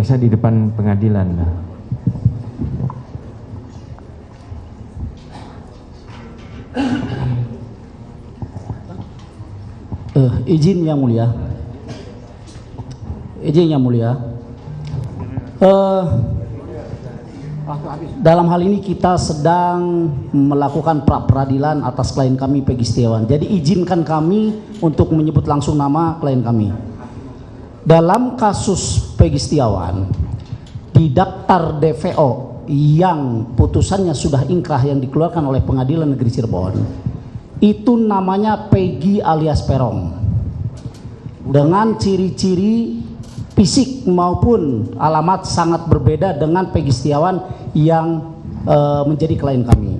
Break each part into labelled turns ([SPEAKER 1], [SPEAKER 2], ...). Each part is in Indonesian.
[SPEAKER 1] diperiksa di depan pengadilan.
[SPEAKER 2] Izin yang mulia. Izin yang mulia. Dalam hal ini kita sedang melakukan pra peradilan atas klien kami Peggy Setiawan. Jadi izinkan kami untuk menyebut langsung nama klien kami. Dalam kasus Peggy Setiawan, di daftar DVO yang putusannya sudah ingkrah yang dikeluarkan oleh Pengadilan Negeri Cirebon, itu namanya Peggy alias Peron, dengan ciri-ciri fisik maupun alamat sangat berbeda dengan Peggy Setiawan yang menjadi klien kami.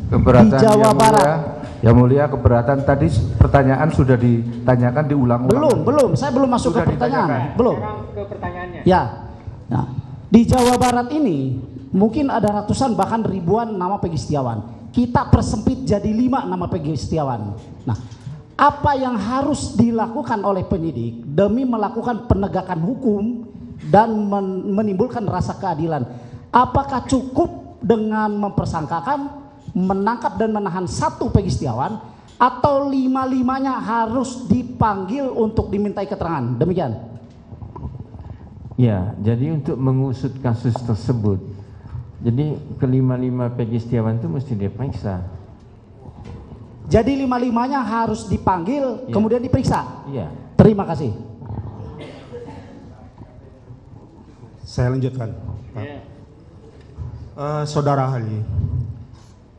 [SPEAKER 3] Keberatan
[SPEAKER 2] di Jawa Barat.
[SPEAKER 3] Yang mulia, keberatan tadi pertanyaan sudah ditanyakan diulang-ulang.
[SPEAKER 2] Belum, saya belum masuk
[SPEAKER 3] Sudah
[SPEAKER 2] ke pertanyaan.
[SPEAKER 3] ditanyakan.
[SPEAKER 2] Belum.
[SPEAKER 4] Ke pertanyaannya.
[SPEAKER 2] Ya. Nah, di Jawa Barat ini mungkin ada ratusan bahkan ribuan nama Peggy Setiawan. Kita persempit jadi 5 nama Peggy Setiawan. Nah, apa yang harus dilakukan oleh penyidik demi melakukan penegakan hukum dan menimbulkan rasa keadilan? Apakah cukup dengan mempersangkakan, menangkap dan menahan 1 Peggy Setiawan, atau 5-5-nya harus dipanggil untuk dimintai keterangan? Demikian.
[SPEAKER 1] Ya, jadi untuk mengusut kasus tersebut, jadi kelima-lima Peggy Setiawan itu mesti diperiksa.
[SPEAKER 2] Jadi 5-5-nya harus dipanggil,
[SPEAKER 1] Ya.
[SPEAKER 2] kemudian diperiksa.
[SPEAKER 1] Iya.
[SPEAKER 2] Terima kasih.
[SPEAKER 5] Saya lanjutkan, Pak. Saudara ahli,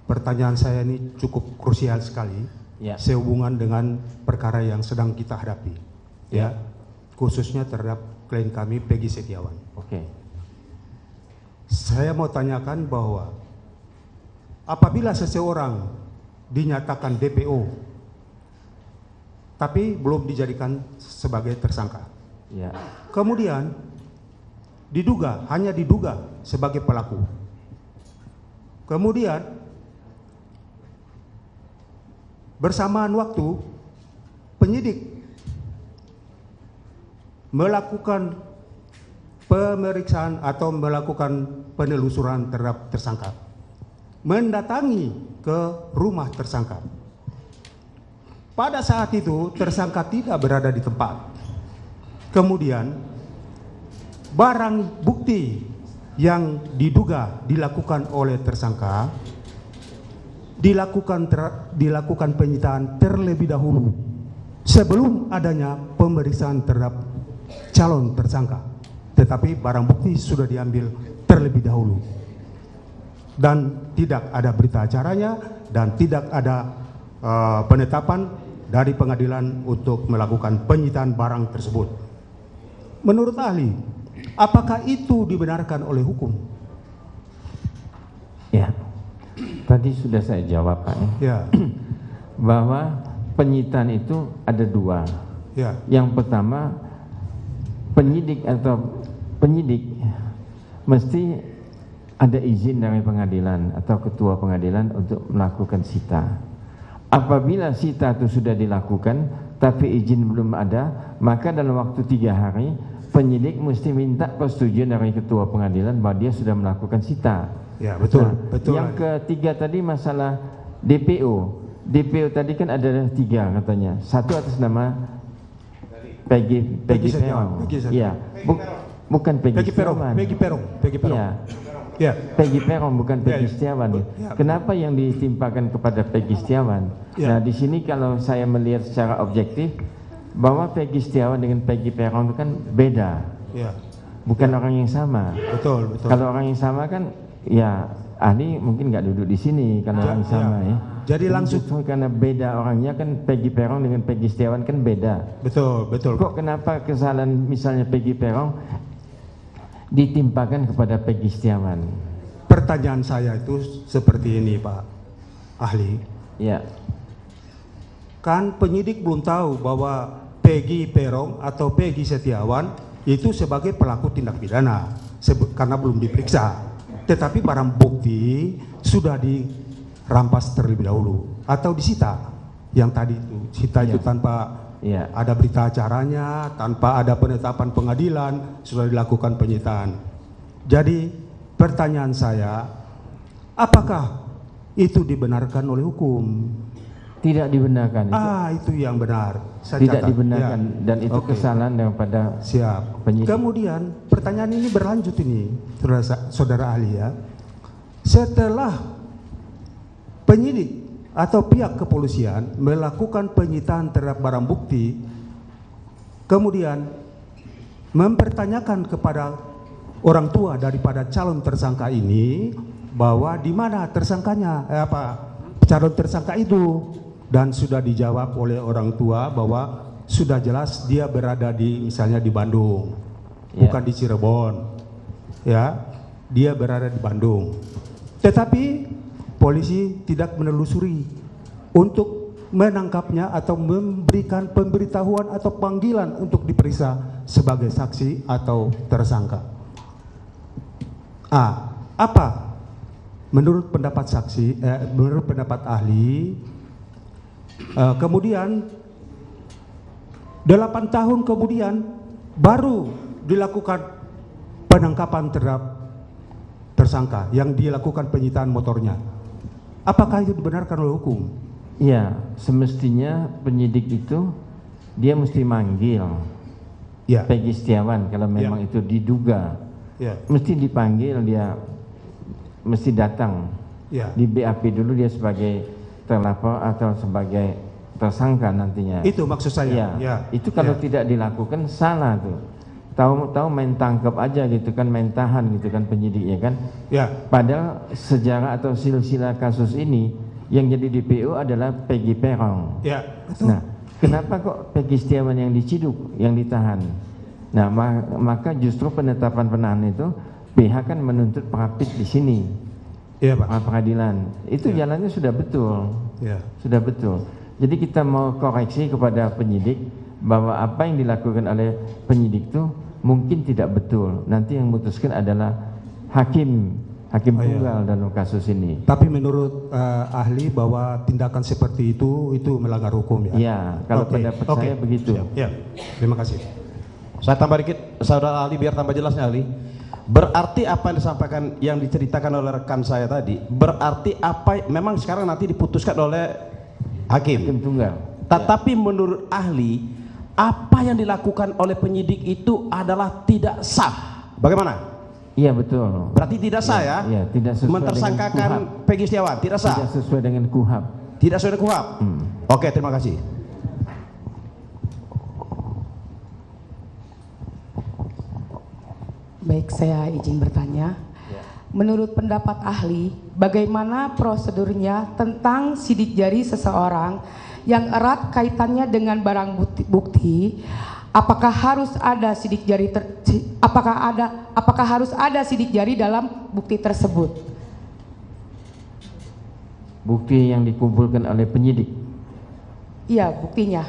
[SPEAKER 5] pertanyaan saya ini cukup krusial sekali,
[SPEAKER 1] Ya.
[SPEAKER 5] sehubungan dengan perkara yang sedang kita hadapi, ya, khususnya terhadap klien kami Peggy Setiawan.
[SPEAKER 1] Oke.
[SPEAKER 5] Saya mau tanyakan bahwa apabila seseorang dinyatakan DPO tapi belum dijadikan sebagai tersangka,
[SPEAKER 1] Ya.
[SPEAKER 5] kemudian hanya diduga sebagai pelaku, kemudian bersamaan waktu penyidik melakukan pemeriksaan atau melakukan penelusuran terhadap tersangka, mendatangi ke rumah tersangka. Pada saat itu tersangka tidak berada di tempat. Kemudian barang bukti yang diduga dilakukan oleh tersangka dilakukan penyitaan terlebih dahulu sebelum adanya pemeriksaan terhadap calon tersangka, tetapi barang bukti sudah diambil terlebih dahulu dan tidak ada berita acaranya dan tidak ada penetapan dari pengadilan untuk melakukan penyitaan barang tersebut. Menurut ahli, apakah itu dibenarkan oleh hukum?
[SPEAKER 1] Ya. Tadi sudah saya jawab, Pak.
[SPEAKER 5] Ya,
[SPEAKER 1] Bahwa penyitaan itu ada 2.
[SPEAKER 5] ya,
[SPEAKER 1] Yang pertama, penyidik mesti ada izin dari pengadilan atau ketua pengadilan untuk melakukan sita. Apabila sita itu sudah dilakukan tapi izin belum ada, maka dalam waktu 3 hari penyidik mesti minta persetujuan dari ketua pengadilan bahwa dia sudah melakukan sita.
[SPEAKER 5] ya, betul,
[SPEAKER 1] Nah,
[SPEAKER 5] betul.
[SPEAKER 1] yang ketiga tadi masalah DPO. DPO tadi kan ada 3 katanya. 1 atas nama Peggy
[SPEAKER 5] Setiawan.
[SPEAKER 1] Peron.
[SPEAKER 5] Peggy Setiawan.
[SPEAKER 1] Iya, bukan Peggy
[SPEAKER 5] Peron,
[SPEAKER 1] Setiawan.
[SPEAKER 5] Peggy Peron.
[SPEAKER 1] Iya,
[SPEAKER 5] Ya,
[SPEAKER 1] Peggy Peron bukan Peggy
[SPEAKER 5] Ya,
[SPEAKER 1] Setiawan.
[SPEAKER 5] ya.
[SPEAKER 1] Kenapa yang ditimpakan kepada Peggy Setiawan?
[SPEAKER 5] Ya.
[SPEAKER 1] Nah, di sini kalau saya melihat secara objektif bahwa Peggy Setiawan dengan Peggy Peron itu kan beda,
[SPEAKER 5] ya,
[SPEAKER 1] bukan orang yang sama.
[SPEAKER 5] betul, betul.
[SPEAKER 1] Kalau orang yang sama kan, ya ahli mungkin nggak duduk di sini karena orang yang sama ya.
[SPEAKER 5] Jadi
[SPEAKER 1] Ini
[SPEAKER 5] langsung,
[SPEAKER 1] justru karena beda orangnya kan, Peggy Peron dengan Peggy Setiawan kan beda.
[SPEAKER 5] betul, betul.
[SPEAKER 1] Kok kenapa kesalahan misalnya Peggy Peron ditimpakan kepada Peggy Setiawan?
[SPEAKER 5] Pertanyaan saya itu seperti ini, Pak ahli.
[SPEAKER 1] Ya,
[SPEAKER 5] Kan penyidik belum tahu bahwa Peggy Peron atau Peggy Setiawan itu sebagai pelaku tindak pidana karena belum diperiksa. Tetapi barang bukti sudah dirampas terlebih dahulu atau disita. Yang tadi itu sita itu
[SPEAKER 1] Ya.
[SPEAKER 5] tanpa
[SPEAKER 1] Iya.
[SPEAKER 5] Ada berita acaranya, tanpa ada penetapan pengadilan, sudah dilakukan penyitaan. Jadi pertanyaan saya, apakah itu dibenarkan oleh hukum?
[SPEAKER 1] Tidak dibenarkan.
[SPEAKER 5] Itu yang benar. Saya
[SPEAKER 1] Tidak
[SPEAKER 5] catat.
[SPEAKER 1] dibenarkan
[SPEAKER 5] Ya.
[SPEAKER 1] dan itu
[SPEAKER 5] Oke.
[SPEAKER 1] kesalahan daripada
[SPEAKER 5] Siap.
[SPEAKER 1] penyidik.
[SPEAKER 5] Kemudian pertanyaan ini berlanjut ini, saudara ahli ya. Setelah penyidik atau pihak kepolisian melakukan penyitaan terhadap barang bukti, kemudian mempertanyakan kepada orang tua daripada calon tersangka ini bahwa di mana tersangkanya, calon tersangka itu, dan sudah dijawab oleh orang tua bahwa sudah jelas dia berada di misalnya di Bandung,
[SPEAKER 1] Ya.
[SPEAKER 5] bukan di Cirebon, ya, dia berada di Bandung. Tetapi polisi tidak menelusuri untuk menangkapnya atau memberikan pemberitahuan atau panggilan untuk diperiksa sebagai saksi atau tersangka. Apa menurut pendapat saksi, menurut pendapat ahli, kemudian 8 tahun kemudian baru dilakukan penangkapan terhadap tersangka yang dilakukan penyitaan motornya. Apakah itu dibenarkan oleh hukum?
[SPEAKER 1] Ya, semestinya penyidik itu dia mesti manggil
[SPEAKER 5] Ya.
[SPEAKER 1] Peggy Setiawan kalau memang itu diduga.
[SPEAKER 5] Ya.
[SPEAKER 1] Mesti dipanggil, dia mesti datang.
[SPEAKER 5] Ya.
[SPEAKER 1] Di BAP dulu dia sebagai terlapor atau sebagai tersangka nantinya.
[SPEAKER 5] Itu maksud saya.
[SPEAKER 1] Ya,
[SPEAKER 5] Ya.
[SPEAKER 1] itu kalau
[SPEAKER 5] Ya.
[SPEAKER 1] tidak dilakukan salah tuh. Tahu main tangkap aja gitu kan, main tahan gitu kan penyidiknya kan.
[SPEAKER 5] Ya.
[SPEAKER 1] Padahal sejarah atau silsilah kasus ini yang jadi DPO adalah Peggy Perong.
[SPEAKER 5] Ya.
[SPEAKER 1] Nah, kenapa kok Peggy Setiawan yang diciduk, yang ditahan? Nah, maka justru penetapan penahanan itu pihak kan menuntut perapit di sini,
[SPEAKER 5] Iya, Pak.
[SPEAKER 1] peradilan. Itu
[SPEAKER 5] Ya.
[SPEAKER 1] jalannya sudah betul,
[SPEAKER 5] Ya.
[SPEAKER 1] sudah betul. Jadi kita mau koreksi kepada penyidik bahwa apa yang dilakukan oleh penyidik itu mungkin tidak betul. Nanti yang memutuskan adalah hakim
[SPEAKER 5] Oh, iya.
[SPEAKER 1] tunggal dalam kasus ini.
[SPEAKER 5] Tapi menurut ahli bahwa tindakan seperti itu melanggar hukum ya?
[SPEAKER 1] Iya, kalau
[SPEAKER 5] Oke,
[SPEAKER 1] pendapat
[SPEAKER 5] oke.
[SPEAKER 1] saya begitu.
[SPEAKER 5] Siap. Ya, terima kasih.
[SPEAKER 4] Saya tambah dikit, saudara ahli, biar tambah jelasnya ahli. Berarti apa yang disampaikan, yang diceritakan oleh rekan saya tadi, berarti apa memang sekarang nanti diputuskan oleh
[SPEAKER 1] Hakim
[SPEAKER 4] hakim.
[SPEAKER 1] tunggal.
[SPEAKER 4] Tetapi menurut ahli, apa yang dilakukan oleh penyidik itu adalah tidak sah. Bagaimana?
[SPEAKER 1] Iya, betul.
[SPEAKER 4] Berarti tidak sah ya?
[SPEAKER 1] Iya, tidak sesuai dengan
[SPEAKER 4] Mentersangkakan
[SPEAKER 1] KUHAP.
[SPEAKER 4] Peggy Setiawan, tidak sah.
[SPEAKER 1] Tidak sesuai dengan KUHAP.
[SPEAKER 4] Tidak sesuai dengan KUHAP. Oke, terima kasih.
[SPEAKER 6] Baik, saya izin bertanya. Menurut pendapat ahli, bagaimana prosedurnya tentang sidik jari seseorang yang erat kaitannya dengan barang bukti? Apakah harus ada sidik jari apakah harus ada sidik jari dalam bukti tersebut?
[SPEAKER 1] Bukti yang dikumpulkan oleh penyidik.
[SPEAKER 6] Iya, buktinya.